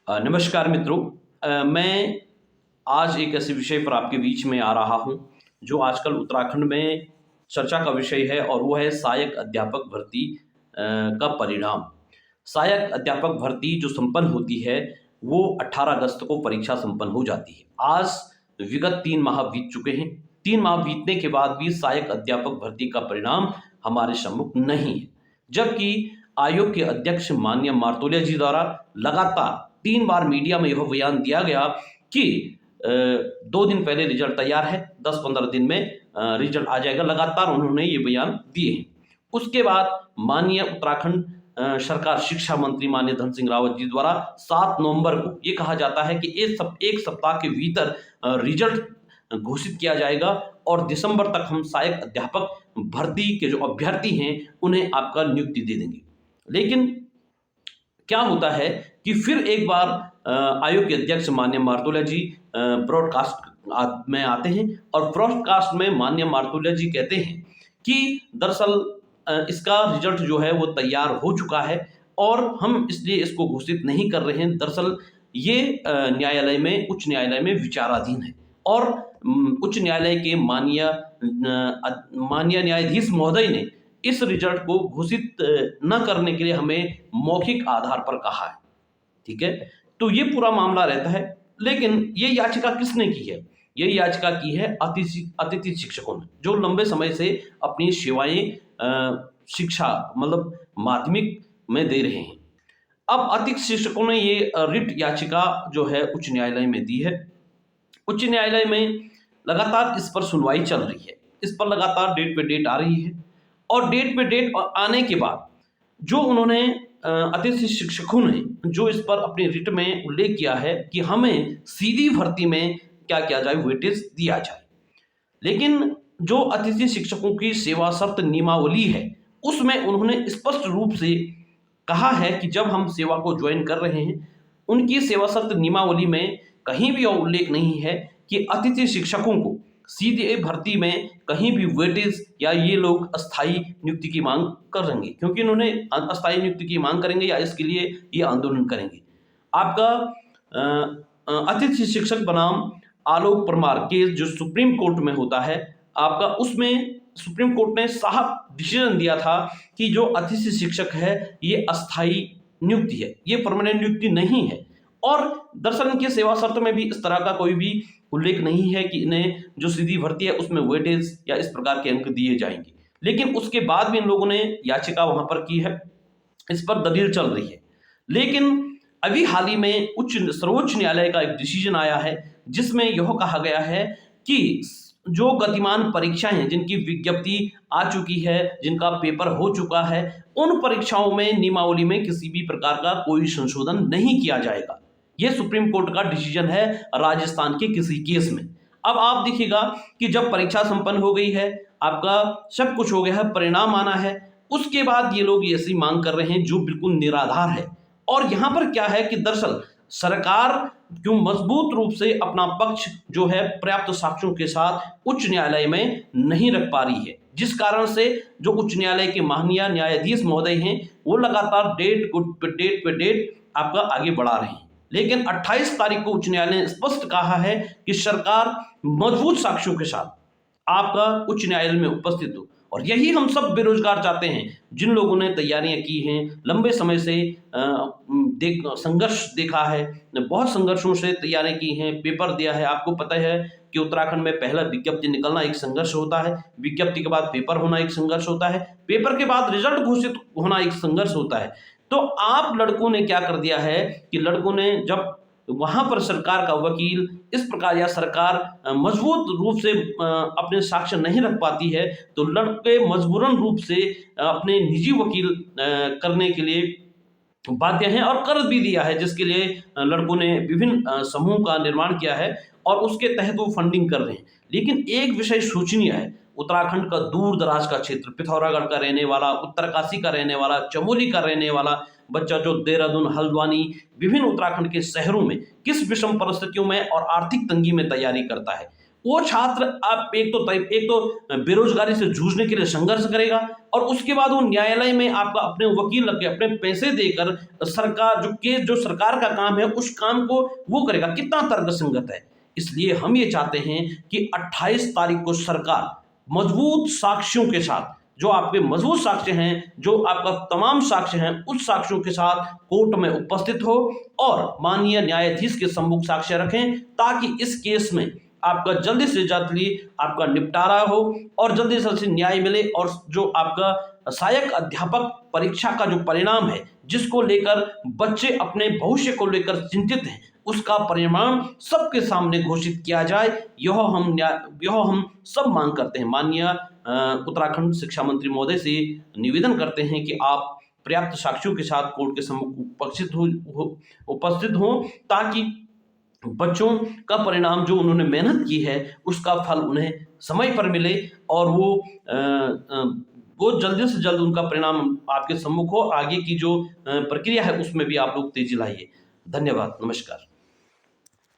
नमस्कार मित्रों। मैं आज एक ऐसे विषय पर आपके बीच में आ रहा हूं जो आजकल उत्तराखंड में चर्चा का विषय है और वो है सहायक अध्यापक भर्ती का परिणाम। सहायक अध्यापक भर्ती जो संपन्न होती है वो 18 अगस्त को परीक्षा संपन्न हो जाती है। आज विगत 3 माह बीत चुके हैं। 3 माह बीतने के बाद भी सहायक अध्यापक भर्ती का परिणाम हमारे सम्मुख नहीं है, जबकि आयोग के अध्यक्ष माननीय मार्तोलिया जी द्वारा लगातार 3 बार मीडिया में यह बयान दिया गया कि 2 दिन पहले रिजल्ट तैयार है, 10-15 दिन में रिजल्ट आ जाएगा। लगातार उन्होंने ये बयान दिए हैं। उसके बाद माननीय उत्तराखंड सरकार शिक्षा मंत्री माननीय धन सिंह रावत जी द्वारा 7 नवंबर को ये कहा जाता है कि एक सप्ताह के भीतर रिजल्ट घोषित किया जाएगा और दिसंबर तक हम सहायक अध्यापक भर्ती के जो अभ्यर्थी हैं उन्हें आपका नियुक्ति दे देंगे। लेकिन क्या होता है कि फिर एक बार आयोग के अध्यक्ष माननीय मार्तोलिया जी ब्रॉडकास्ट में आते हैं और ब्रॉडकास्ट में माननीय मार्तोलिया जी कहते हैं कि दरअसल इसका रिजल्ट जो है वो तैयार हो चुका है और हम इसलिए इसको घोषित नहीं कर रहे हैं। दरअसल ये उच्च न्यायालय में विचाराधीन है और उच्च न्यायालय के माननीय न्यायाधीश महोदय ने इस रिजल्ट को घोषित न करने के लिए हमें मौखिक आधार पर कहा है। ठीक है, तो ये पूरा मामला रहता है। लेकिन ये याचिका किसने की है? ये याचिका की है अतिथि शिक्षकों ने, जो लंबे समय से अपनी सेवाएं शिक्षा मतलब माध्यमिक में दे रहे हैं। अब अतिथि शिक्षकों ने ये रिट याचिका जो है उच्च न्यायालय में दी है। उच्च न्यायालय में लगातार इस पर सुनवाई चल रही है। इस पर लगातार डेट पे डेट आ रही है और डेट पे डेट आने के बाद जो उन्होंने अतिथि शिक्षकों ने जो इस पर अपनी रिट में उल्लेख किया है कि हमें सीधी भर्ती में क्या किया जाए, वेटेज दिया जाए। लेकिन जो अतिथि शिक्षकों की सेवा शर्त नियमावली है उसमें उन्होंने स्पष्ट रूप से कहा है कि जब हम सेवा को ज्वाइन कर रहे हैं उनकी सेवा शर्त नियमावली में कहीं भी उल्लेख नहीं है कि अतिथि शिक्षकों को सीधे भर्ती में कहीं भी वेटेज या ये लोग अस्थायी नियुक्ति की मांग करेंगे, क्योंकि इन्होंने अस्थायी नियुक्ति की मांग करेंगे या इसके लिए ये आंदोलन करेंगे। आपका अतिथि शिक्षक बनाम आलोक परमार केस जो सुप्रीम कोर्ट में होता है आपका, उसमें सुप्रीम कोर्ट ने साफ डिसीजन दिया था कि जो अतिथि शिक्षक है ये अस्थायी नियुक्ति है, ये परमानेंट नियुक्ति नहीं है। और दरअसल इनकी सेवा शर्त में भी इस तरह का कोई भी उल्लेख नहीं है कि इन्हें जो सीधी भर्ती है उसमें वेटेज या इस प्रकार के अंक दिए जाएंगे। लेकिन उसके बाद भी इन लोगों ने याचिका वहां पर की है, इस पर दलील चल रही है। लेकिन अभी हाल ही में सर्वोच्च न्यायालय का एक डिसीजन आया है जिसमें यह कहा गया है कि जो गतिमान परीक्षाएं हैं जिनकी विज्ञप्ति आ चुकी है, जिनका पेपर हो चुका है, उन परीक्षाओं में नियमावली में किसी भी प्रकार का कोई संशोधन नहीं किया जाएगा। यह सुप्रीम कोर्ट का डिसीजन है राजस्थान के किसी केस में। अब आप देखिएगा कि जब परीक्षा संपन्न हो गई है, आपका सब कुछ हो गया है, परिणाम आना है, उसके बाद ये लोग ऐसी मांग कर रहे हैं जो बिल्कुल निराधार है। और यहां पर क्या है कि दरअसल सरकार क्यों मजबूत रूप से अपना पक्ष जो है पर्याप्त साक्ष्यों के साथ उच्च न्यायालय में नहीं रख पा रही है, जिस कारण से जो उच्च न्यायालय के माननीय न्यायाधीश महोदय हैं वो लगातार डेट पे डेट आपका आगे बढ़ा रहे हैं। लेकिन 28 तारीख को उच्च न्यायालय ने स्पष्ट कहा है कि सरकार मजबूत साक्ष्यों के साथ आपका उच्च न्यायालय में उपस्थित हो। और यही हम सब बेरोजगार चाहते हैं, जिन लोगों ने तैयारियां की हैं, लंबे समय से संघर्ष देखा है, बहुत संघर्षों से तैयारियां की हैं, पेपर दिया है। आपको पता है कि उत्तराखंड में पहला विज्ञप्ति निकलना एक संघर्ष होता है, विज्ञप्ति के बाद पेपर होना एक संघर्ष होता है, पेपर के बाद रिजल्ट घोषित होना एक संघर्ष होता है। तो आप लड़कों ने क्या कर दिया है कि लड़कों ने जब वहां पर सरकार का वकील इस प्रकार या सरकार मजबूत रूप से अपने साक्ष्य नहीं रख पाती है तो लड़के मजबूरन रूप से अपने निजी वकील करने के लिए बाध्य हैं और कर्ज भी दिया है, जिसके लिए लड़कों ने विभिन्न समूह का निर्माण किया है और उसके तहत वो फंडिंग कर रहे हैं। लेकिन एक विषय सोचनीय है, उत्तराखंड का दूर दराज का क्षेत्र, पिथौरागढ़ का रहने वाला, उत्तरकाशी का रहने वाला, चमोली का रहने वाला बच्चा जो देहरादून, हल्द्वानी, विभिन्न उत्तराखंड के शहरों में किस विषम परिस्थितियों में और आर्थिक तंगी में तैयारी करता है, वो छात्र आप एक तो बेरोजगारी से जूझने के लिए संघर्ष करेगा और उसके बाद वो न्यायालय में आपका अपने वकील लग के अपने पैसे देकर सरकार जो सरकार का काम है उस काम को वो करेगा। कितना तर्कसंगत है। इसलिए हम ये चाहते हैं कि 28 तारीख को सरकार मजबूत साक्ष्यों के साथ, जो आपके मजबूत साक्ष्य हैं, जो आपका तमाम साक्ष्य हैं, उस साक्ष्यों के साथ कोर्ट में उपस्थित हो और माननीय न्यायाधीश के सम्मुख साक्ष्य रखें, ताकि इस केस में आपका जल्दी से जल्दी आपका निपटारा हो और जल्दी से जल्दी न्याय मिले और जो आपका सहायक अध्यापक परीक्षा का जो परिणाम है, जिसको लेकर बच्चे अपने भविष्य को लेकर चिंतित हैं, उसका परिणाम सबके सामने घोषित किया जाए। यह हम सब मांग करते हैं। माननीय उत्तराखंड शिक्षा मंत्री महोदय से निवेदन करते हैं कि आप पर्याप्त साक्ष्यों के साथ कोर्ट के सम्मुख उपस्थित हो ताकि बच्चों का परिणाम जो उन्होंने मेहनत की है उसका फल उन्हें समय पर मिले और वो जल्दी से जल्द उनका परिणाम आपके सम्मुख हो। आगे की जो प्रक्रिया है उसमें भी आप लोग तेजी लाइए। धन्यवाद। नमस्कार।